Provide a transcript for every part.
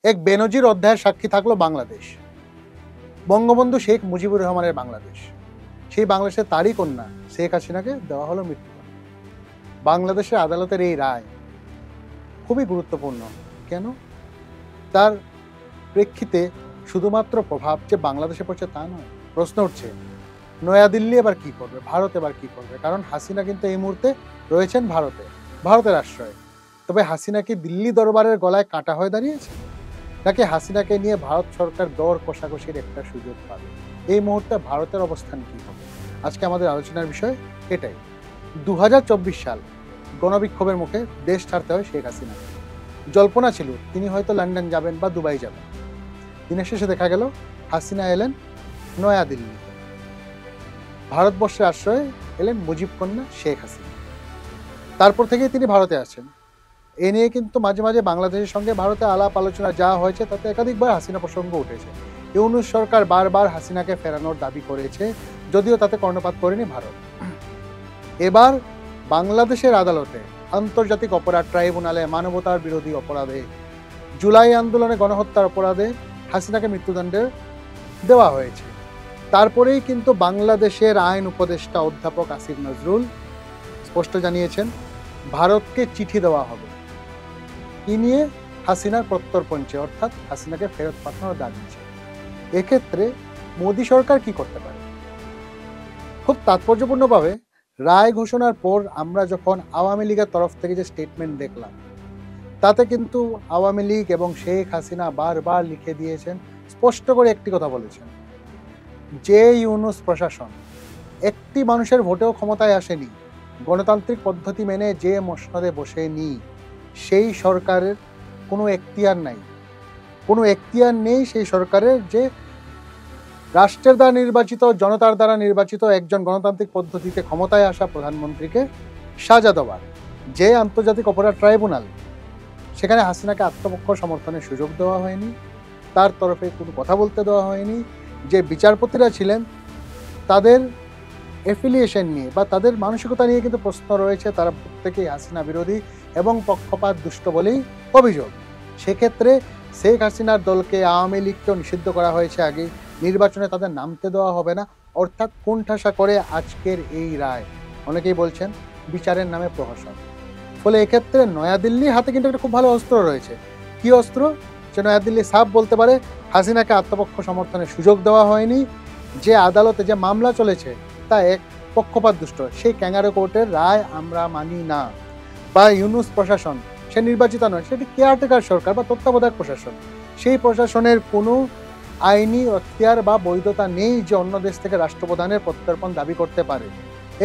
এক বেনজির অধ্যায়ের সাক্ষী থাকলো বাংলাদেশ। বঙ্গবন্ধু শেখ মুজিবুর রহমানের বাংলাদেশ। সেই বাংলাদেশের তারই কন্যা শেখ হাসিনাকে দেওয়া হলো মৃত্যুদণ্ড। বাংলাদেশের আদালতের এই রায় খুবই গুরুত্বপূর্ণ। কেন? তার প্রেক্ষিতে শুধুমাত্র প্রভাব যে বাংলাদেশে পড়ছে তা নয়। প্রশ্ন উঠছে, নয়াদিল্লি এবার কি করবে, ভারত এবার কি করবে? কারণ হাসিনা কিন্তু এই মুহূর্তে রয়েছেন ভারতের আশ্রয়ে। তবে হাসিনা কি দিল্লি দরবারের গলায় কাঁটা হয়ে দাঁড়িয়েছে, নাকি হাসিনাকে নিয়ে ভারত সরকার দর কষাকষির একটা সুযোগ পাবে? এই মুহূর্তে ভারতের অবস্থান কি হবে? আজকে আমাদের আলোচনার বিষয় এটাই। 2024 সাল গণবিক্ষোভের মুখে দেশ ছাড়তে হয় শেখ হাসিনাকে। জল্পনা ছিল তিনি হয়তো লন্ডন যাবেন বা দুবাই যাবেন। দিনের শেষে দেখা গেল হাসিনা এলেন নয়াদিল্লি। ভারতবর্ষের আশ্রয়ে এলেন মুজিব কন্যা শেখ হাসিনা। তারপর থেকেই তিনি ভারতে আসেন। এ নিয়ে কিন্তু মাঝে মাঝে বাংলাদেশের সঙ্গে ভারতে আলাপ আলোচনা যা হয়েছে তাতে একাধিকবার হাসিনা প্রসঙ্গ উঠেছে। ইউনূস সরকার বারবার হাসিনাকে ফেরানোর দাবি করেছে, যদিও তাতে কর্ণপাত করেনি ভারত। এবার বাংলাদেশের আদালতে আন্তর্জাতিক অপরাধ ট্রাইব্যুনালে মানবতার বিরোধী অপরাধে, জুলাই আন্দোলনে গণহত্যার অপরাধে হাসিনাকে মৃত্যুদণ্ডে দেওয়া হয়েছে। তারপরেই কিন্তু বাংলাদেশের আইন উপদেষ্টা অধ্যাপক আসিফ নজরুল স্পষ্ট জানিয়েছেন ভারতকে চিঠি দেওয়া হবে কি নিয়ে? হাসিনার প্রত্যর্পণ চেয়ে, অর্থাৎ হাসিনাকে ফেরত পাঠানোর দাবি চেয়ে। এক্ষেত্রে মোদী সরকার কি করতে পারে? খুব তাৎপর্যপূর্ণভাবে রায় ঘোষণার পর আমরা যখন আওয়ামী লীগের তরফ থেকে যে স্টেটমেন্ট দেখলাম, তাতে কিন্তু আওয়ামী লীগ এবং শেখ হাসিনা বারবার লিখে দিয়েছেন, স্পষ্ট করে একটি কথা বলেছেন, যে ইউনূস প্রশাসন একটি মানুষের ভোটেও ক্ষমতায় আসেনি, গণতান্ত্রিক পদ্ধতি মেনে যে মসনদে বসেনি, সেই সরকারের কোনো এখতিয়ার নেই সেই সরকারের যে রাষ্ট্রের দ্বারা নির্বাচিত, জনতার দ্বারা নির্বাচিত একজন গণতান্ত্রিক পদ্ধতিতে ক্ষমতায় আসা প্রধানমন্ত্রীকে সাজা দেওয়ার। যে আন্তর্জাতিক অপরাধ ট্রাইব্যুনাল, সেখানে হাসিনাকে আত্মপক্ষ সমর্থনের সুযোগ দেওয়া হয়নি, তার তরফে কোনো কথা বলতে দেওয়া হয়নি। যে বিচারপতিরা ছিলেন তাদের এফিলিয়েশন নিয়ে বা তাদের মানসিকতা নিয়ে কিন্তু প্রশ্ন রয়েছে, তারা প্রত্যেকেই হাসিনা বিরোধী এবং পক্ষপাত দুষ্ট বলেই অভিযোগ। সেক্ষেত্রে শেখ হাসিনার দলকে, আওয়ামী লীগকেও নিষিদ্ধ করা হয়েছে আগে, নির্বাচনে তাদের নামতে দেওয়া হবে না, অর্থাৎ কোণঠাসা করে আজকের এই রায়। অনেকেই বলছেন বিচারের নামে প্রহসন। ফলে এক্ষেত্রে নয়াদিল্লির হাতে কিন্তু একটা খুব ভালো অস্ত্র রয়েছে। কি অস্ত্র? যে নয়াদিল্লি সাফ বলতে পারে হাসিনাকে আত্মপক্ষ সমর্থনের সুযোগ দেওয়া হয়নি, যে আদালতে যে মামলা চলেছে তা এক পক্ষপাত দুষ্ট, সেই ক্যাঙ্গারো কোর্টের রায় আমরা মানি না। বা ইউনূস প্রশাসন, সে নির্বাচিত নয়, সেটি কেয়ারটেকার সরকার বা তত্ত্বাবধায়ক প্রশাসন, সেই প্রশাসনের কোনো আইনি এখতিয়ার বা বৈধতা নেই যে অন্য দেশ থেকে রাষ্ট্রপ্রধানের প্রত্যর্পণ দাবি করতে পারে।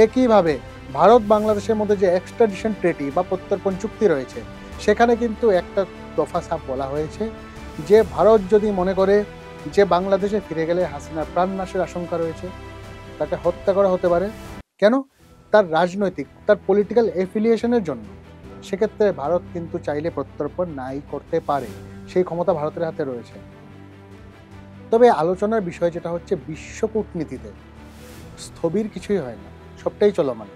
একইভাবে ভারত বাংলাদেশের মধ্যে যে এক্সট্রাডিশন ট্রিটি বা প্রত্যর্পণ চুক্তি রয়েছে, সেখানে কিন্তু একটা দফা সাফ বলা হয়েছে যে ভারত যদি মনে করে যে বাংলাদেশে ফিরে গেলে হাসিনার প্রাণনাশের আশঙ্কা রয়েছে, তাকে হত্যা করা হতে পারে। কেন? তার রাজনৈতিক, তার পলিটিক্যাল এফিলিয়েশনের জন্য। সেক্ষেত্রে ভারত কিন্তু চাইলে প্রত্যর্পণ নাই করতে পারে, সেই ক্ষমতা ভারতের হাতে রয়েছে। তবে আলোচনার বিষয় যেটা হচ্ছে, বিশ্ব কূটনীতিতে স্থবির কিছুই হয় না, সবটাই চলমান।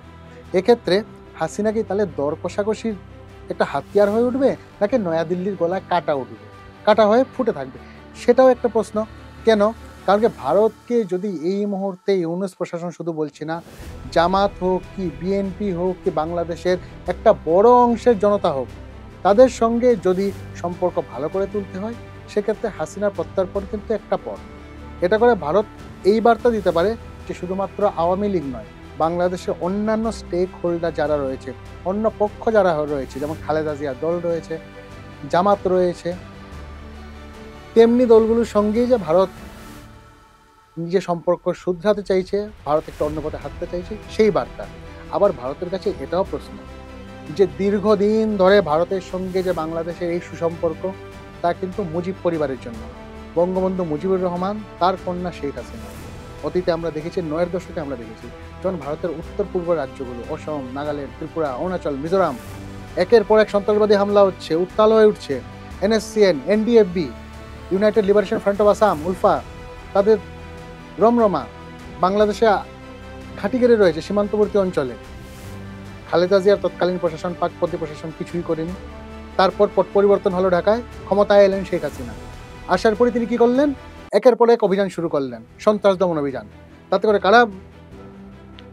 এক্ষেত্রে হাসিনা কি তাহলে দর কষাকষির একটা হাতিয়ার হয়ে উঠবে, নাকি নয়াদিল্লির গলায় কাটা হয়ে ফুটে থাকবে? সেটাও একটা প্রশ্ন। কেন? কারণ ভারতকে যদি এই মুহূর্তে ইউনূস প্রশাসন, শুধু বলছি না, জামাত হোক কি বিএনপি হোক কি বাংলাদেশের একটা বড় অংশের জনতা হোক, তাদের সঙ্গে যদি সম্পর্ক ভালো করে তুলতে হয়, সেক্ষেত্রে হাসিনার প্রত্যর্পণ কিন্তু একটা পথ। এটা করে ভারত এই বার্তা দিতে পারে যে শুধুমাত্র আওয়ামী লীগ নয়, বাংলাদেশের অন্যান্য স্টেক হোল্ডার যারা রয়েছে, অন্য পক্ষ যারা রয়েছে, যেমন খালেদা জিয়ার দল রয়েছে, জামাত রয়েছে, তেমনি দলগুলোর সঙ্গেই যে ভারত নিজের সম্পর্ক শুধরাতে চাইছে, ভারত একটা অন্য পথে হাঁটতে চাইছে, সেই বার্তা। আবার ভারতের কাছে এটাও প্রশ্ন যে দীর্ঘদিন ধরে ভারতের সঙ্গে যে বাংলাদেশের এই সুসম্পর্ক, তা কিন্তু মুজিব পরিবারের জন্য। বঙ্গবন্ধু মুজিবুর রহমান, তার কন্যা শেখ হাসিনা। অতীতে আমরা দেখেছি, 9-এর দশকে আমরা দেখেছি যখন ভারতের উত্তর পূর্ব রাজ্যগুলো, অসম, নাগাল্যান্ড, ত্রিপুরা, অরুণাচল, মিজোরাম, একের পর এক সন্ত্রাসবাদী হামলা হচ্ছে, উত্তাল হয়ে উঠছে। NSCN, NDFB, United liberation front of Assam, ULFA, তাদের রমরমা বাংলাদেশে ঘাঁটি গেড়ে রয়েছে সীমান্তবর্তী অঞ্চলে। খালেদা জিয়ার তৎকালীন প্রশাসন, পাকপন্থী প্রশাসন কিছুই করেনি। তারপর পট পরিবর্তন হলো ঢাকায়, ক্ষমতায় এলেন শেখ হাসিনা। আসার পরে তিনি কি করলেন? একের পর এক অভিযান শুরু করলেন, সন্ত্রাস দমন অভিযান। তাতে করে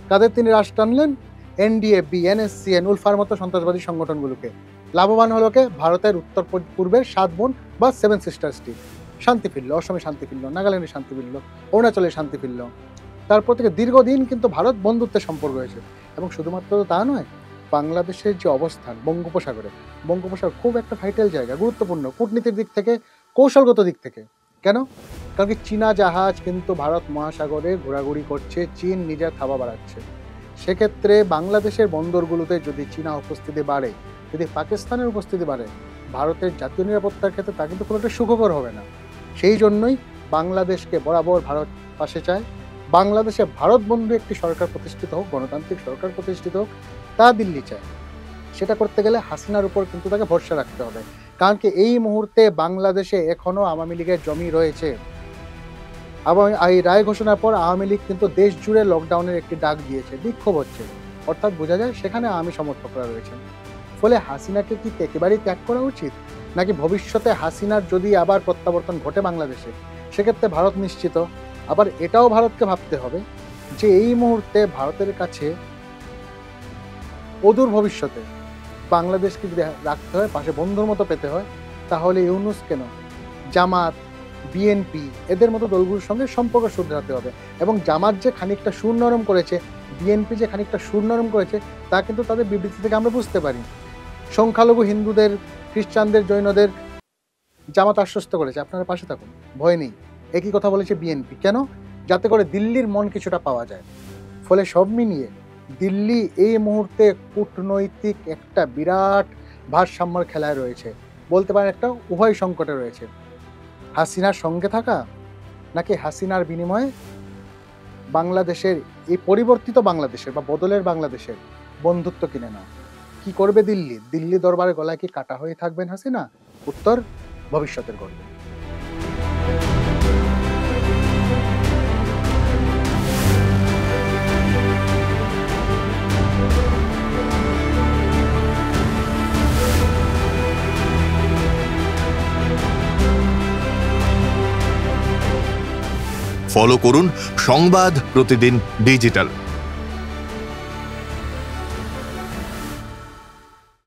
কাদের তিনি রাশ টানলেন? এনডিএ, বিএনএসসিএন, উলফার মতো সন্ত্রাসবাদী সংগঠনগুলোকে। লাভবান হলো কে? ভারতের উত্তর পূর্বের 7 বোন বা 7 সিস্টার স্টেট। শান্তি ফিরল, অসমে শান্তি ফিরল, নাগাল্যান্ডে শান্তি ফিরল, অরুণাচলে শান্তি ফিরল। তারপর থেকে দীর্ঘদিন কিন্তু ভারত বন্ধুত্বের সম্পর্ক হয়েছে। এবং শুধুমাত্র তা নয়, বাংলাদেশের যে অবস্থান বঙ্গোপসাগর খুব একটা ভাইটাল জায়গা, গুরুত্বপূর্ণ কূটনীতির দিক থেকে, কৌশলগত দিক থেকে। কেন? কারণ কি চীনা জাহাজ কিন্তু ভারত মহাসাগরে ঘোরাঘুরি করছে, চীন নিজের থাবা বাড়াচ্ছে। সেক্ষেত্রে বাংলাদেশের বন্দরগুলোতে যদি চীনা উপস্থিতি বাড়ে, যদি পাকিস্তানের উপস্থিতি বাড়ে, ভারতের জাতীয় নিরাপত্তার ক্ষেত্রে তা কিন্তু কোনো একটা সুখকর হবে না। সেই জন্যই বাংলাদেশকে বরাবর ভারত পাশে চায়। বাংলাদেশে ভারত বন্ধু একটি সরকার প্রতিষ্ঠিত হোক, গণতান্ত্রিক সরকার প্রতিষ্ঠিত হোক, তা দিল্লি চায়। সেটা করতে গেলে হাসিনার উপর কিন্তু তাকে ভরসা রাখতে হবে। কারণ কি এই মুহূর্তে বাংলাদেশে এখনো আওয়ামী লীগের জমি রয়েছে। এই রায় ঘোষণার পর আওয়ামী লীগ কিন্তু দেশ জুড়ে লকডাউনের একটি ডাক দিয়েছে, বিক্ষোভ হচ্ছে। অর্থাৎ বোঝা যায় সেখানে আওয়ামী সমর্থকরা রয়েছেন। ফলে হাসিনাকে কি একেবারেই ত্যাগ করা উচিত, নাকি ভবিষ্যতে হাসিনার যদি আবার প্রত্যাবর্তন ঘটে বাংলাদেশে, সেক্ষেত্রে ভারত নিশ্চিত। আবার এটাও ভারতকে ভাবতে হবে যে এই মুহূর্তে ভারতের কাছে অদূর ভবিষ্যতে বাংলাদেশকে যদি রাখতে হয়, পাশে বন্ধুর মতো পেতে হয়, তাহলে ইউনূস কেন, জামাত, বিএনপি এদের মতো দলগুলোর সঙ্গে সম্পর্ক শুধরাতে হবে। এবং জামাত যে খানিকটা সুর নরম করেছে, বিএনপি যে খানিকটা সুর নরম করেছে, তা কিন্তু তাদের বিবৃতি থেকে আমরা বুঝতে পারি। সংখ্যালঘু হিন্দুদের, খ্রিস্টানদের, জৈনদের জামাত আশ্বস্ত করেছে আপনারা পাশে থাকুন, ভয় নেই। একই কথা বলেছে বিএনপি। কেন? যাতে করে দিল্লির মন কিছুটা পাওয়া যায়। ফলে সব মিলিয়ে দিল্লি এই মুহূর্তে কূটনৈতিক একটা বিরাট ভারসাম্যের খেলায় রয়েছে, বলতে পারেন একটা উভয় সংকটে রয়েছে। হাসিনার সঙ্গে থাকা, নাকি হাসিনার বিনিময়ে বাংলাদেশের এই পরিবর্তিত বাংলাদেশের বা বদলের বাংলাদেশের বন্ধুত্ব কিনে নাও। কি করবে দিল্লি? দিল্লি দরবারে গলায় কি কাটা হয়ে থাকবেন হাসিনা? উত্তর ভবিষ্যতের গল্প। ফলো করুন সংবাদ প্রতিদিন ডিজিটাল।